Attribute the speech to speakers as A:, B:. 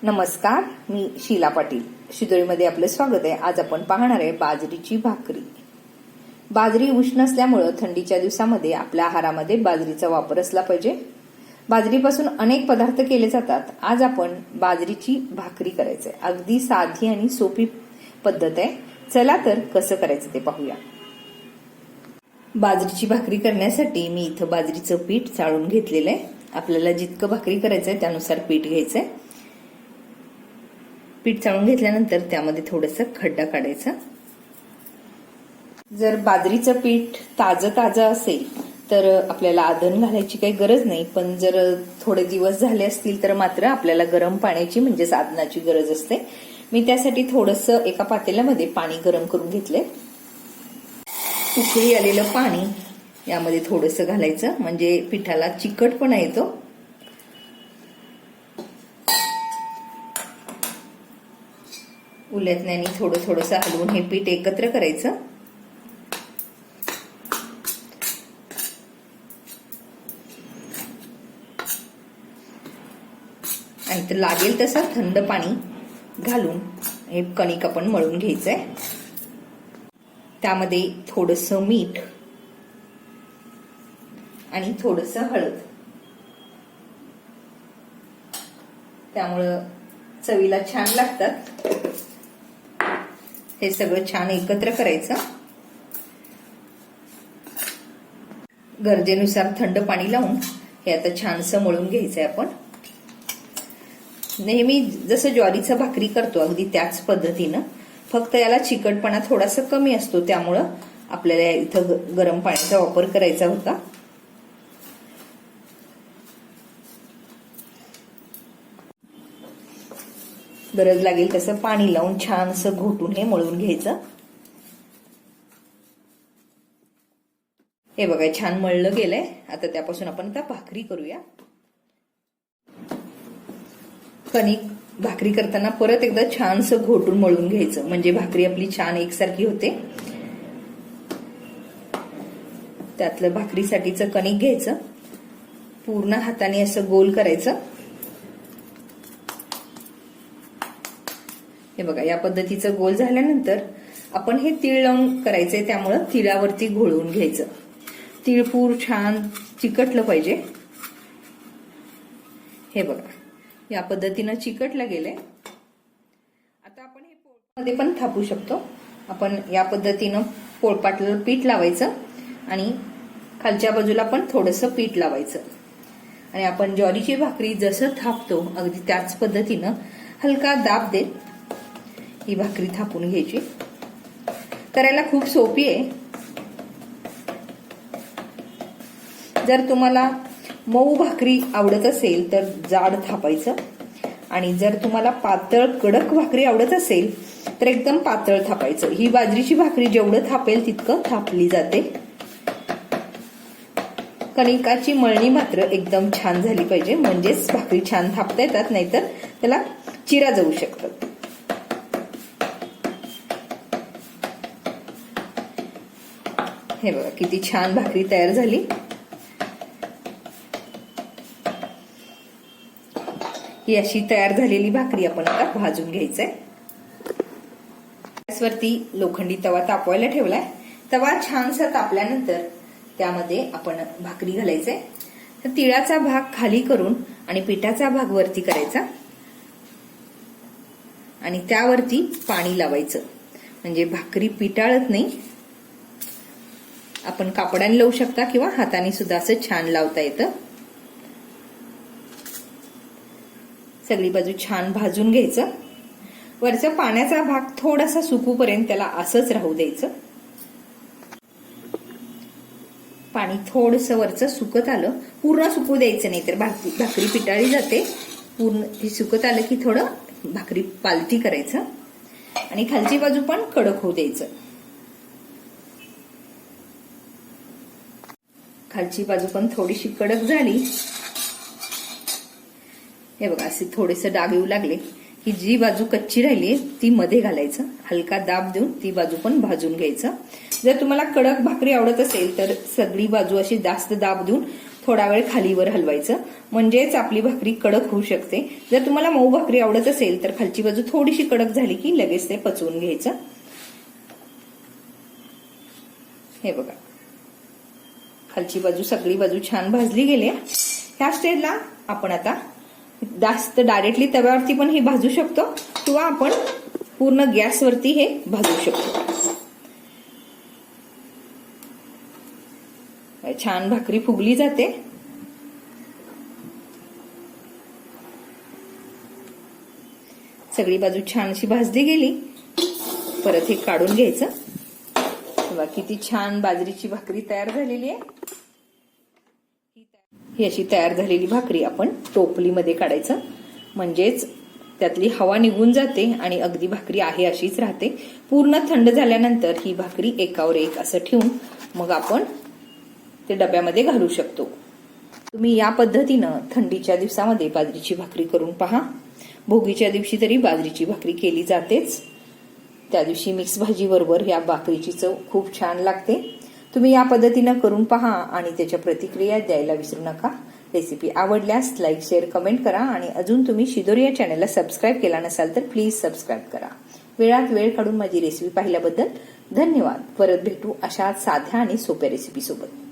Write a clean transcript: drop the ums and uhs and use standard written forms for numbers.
A: नमस्कार, मी शीला पाटील. शिदोळीमध्ये आपलं स्वागत आहे. आज आपण पाहणार आहे बाजरीची भाकरी. बाजरी उष्ण असल्यामुळे थंडीच्या दिवसामध्ये आपल्या आहारामध्ये बाजरीचा वापर असला पाहिजे. बाजरीपासून अनेक पदार्थ केले जातात. आज आपण बाजरीची भाकरी करायचंय. अगदी साधी आणि सोपी पद्धत आहे. चला तर कसं करायचं ते पाहूया. बाजरीची भाकरी करण्यासाठी मी इथं बाजरीचं पीठ चाळून घेतलेलं आहे. आपल्याला जितकं भाकरी करायचंय त्यानुसार पीठ घ्यायचंय. पीठ चाळून घेतल्यानंतर त्यामध्ये थोडंसं खड्डा काढायचा. जर बाजरीचं पीठ ताजं असेल तर आपल्याला आदन घालायची काही गरज नाही, पण जर थोडे दिवस झाले असतील तर मात्र आपल्याला गरम पाण्याची म्हणजेच आदनाची गरज असते. मी त्यासाठी थोडंसं एका पातेल्यामध्ये पाणी गरम करून घेतले. उकळी आलेलं पाणी यामध्ये थोडंसं घालायचं म्हणजे पिठाला चिकटपणा येतो. उलटण्याने थोडंसं हलवून हे पीठ एकत्र करायचं. आणि तर लागेल तसं थंड पाणी घालून हे कणिक आपण मळून घ्यायचंय. त्यामध्ये थोडंसं मीठ आणि थोडंसं हळद, त्यामुळं चवीला छान लागतात. हे सगळं छान एकत्र करायचं. गरजेनुसार थंड पाणी लावून हे आता छानसं मळून घ्यायचंय. आपण नेहमी जसं ज्वारीचं भाकरी करतो अगदी त्याच पद्धतीनं, फक्त याला चिकटपणा थोडासा कमी असतो. त्यामुळं आपल्याला इथं गरम पाण्याचा वापर करायचा होता. गरज लागेल तसं पाणी लावून छानसं घोटून हे मळून घ्यायचं. हे बघा छान मळलं गेलंय. आता त्यापासून आपण आता भाकरी करूया. कणिक भाकरी करताना परत एकदा छानसं घोटून मळून घ्यायचं म्हणजे भाकरी आपली छान एकसारखी होते. त्यातलं भाकरीसाठीचं कणिक घ्यायचं, पूर्ण हाताने असं गोल करायचं. हे बघा या पद्धतीचं गोल झाल्यानंतर आपण हे तीळ लावून करायचंय, त्यामुळं तिळावरती घोळवून घ्यायचं. तिळपूर छान चिकटलं पाहिजे. हे बघा या पद्धतीनं चिकटलं गेलंय. आता आपण हे पोळपाटमध्ये पण थापू शकतो. आपण या पद्धतीनं पोळपाटला पीठ लावायचं आणि खालच्या बाजूला पण थोडंसं पीठ लावायचं आणि आपण ज्वारीची भाकरी जसं थापतो अगदी त्याच पद्धतीनं हलका दाब देत ही भाकरी थापून घ्यायची. करायला खूप सोपी आहे. जर तुम्हाला मऊ भाकरी आवडत असेल तर जाड थापायचं आणि जर तुम्हाला पातळ कडक भाकरी आवडत असेल तर एकदम पातळ थापायचं. ही बाजरीची भाकरी जेवढं थापेल तितकं थापली जाते. कणिकाची मळणी मात्र एकदम छान झाली पाहिजे म्हणजेच भाकरी छान थापता येतात, नाहीतर त्याला चिरा जाऊ शकतात. हे बघा किती छान भाकरी तयार झाली. ही अशी तयार झालेली भाकरी आपण आता भाजून घ्यायचंय. गॅसवरती लोखंडी तवा तापवायला ठेवलाय. तवा छानसा तापल्यानंतर त्यामध्ये आपण भाकरी घालायचंय. तर तिळाचा भाग खाली करून आणि पिठाचा भाग वरती करायचा आणि त्यावरती पाणी लावायचं म्हणजे भाकरी पिटाळत नाही. आपण कापडाने लावू शकता किंवा हाताने सुद्धा असं छान लावता येतं. सगळी बाजू छान भाजून घ्यायचं. वरचा पाण्याचा भाग थोडासा सुकूपर्यंत त्याला असंच राहू द्यायचं. पाणी थोडंसं वरचं सुकत आलं, पूर्ण सुकू द्यायचं नाही तर भाकरी पिटाळी जाते. पूर्ण हे सुकत आलं की थोडं भाकरी पालती करायचं आणि खालची बाजू पण कडक होऊ द्यायचं. खालची बाजू पण थोडीशी कडक झाली. हे बघा असे थोडेसे डाग येऊ लागले की जी बाजू कच्ची राहिली ती मध्ये घालायचं. हलका दाब देऊन ती बाजू पण भाजून घ्यायचं. जर तुम्हाला कडक भाकरी आवडत असेल तर सगळी बाजू अशी जास्त दाब देऊन थोडा वेळ खालीवर हलवायचं, म्हणजेच आपली भाकरी कडक होऊ शकते. जर तुम्हाला मऊ भाकरी आवडत असेल तर खालची बाजू थोडीशी कडक झाली की लगेच ते पचवून घ्यायचं. हे बघा, खालची बाजू सगळी बाजू छान भाजली गेली. ह्या स्टेजला आपण आता जास्त डायरेक्टली तव्यावरती पण हे भाजू शकतो किंवा आपण पूर्ण गॅसवरती हे भाजू शकतो. छान भाकरी फुगली जाते. सगळी बाजू छान अशी भाजली गेली. परत हे काढून घ्यायचं. बघा किती छान बाजरीची भाकरी तयार झालेली आहे. ही अशी तयार झालेली भाकरी आपण टोपलीमध्ये काढायचं, म्हणजेच त्यातली हवा निघून जाते आणि अगदी भाकरी आहे अशीच राहते. पूर्ण थंड झाल्यानंतर ही भाकरी एकावर एक असं ठेवून मग आपण ते डब्यामध्ये घालू शकतो. तुम्ही या पद्धतीनं थंडीच्या दिवसामध्ये बाजरीची भाकरी करून पहा. भोगीच्या दिवशी तरी बाजरीची भाकरी केली जातेच. त्या दिवशी मिक्स भाजी बरोबर या भाकरीची चव खूप छान लागते. तुम्ही या पद्धतीनं करून पहा आणि त्याच्या प्रतिक्रिया द्यायला विसरू नका. रेसिपी आवडल्यास लाईक, शेअर, कमेंट करा आणि अजून तुम्ही शिदोरी या चॅनलला सबस्क्राईब केला नसाल तर प्लीज सबस्क्राईब करा. वेळात वेळ काढून माझी रेसिपी पाहिल्याबद्दल धन्यवाद. परत भेटू अशा साध्या आणि सोप्या रेसिपी सोबत.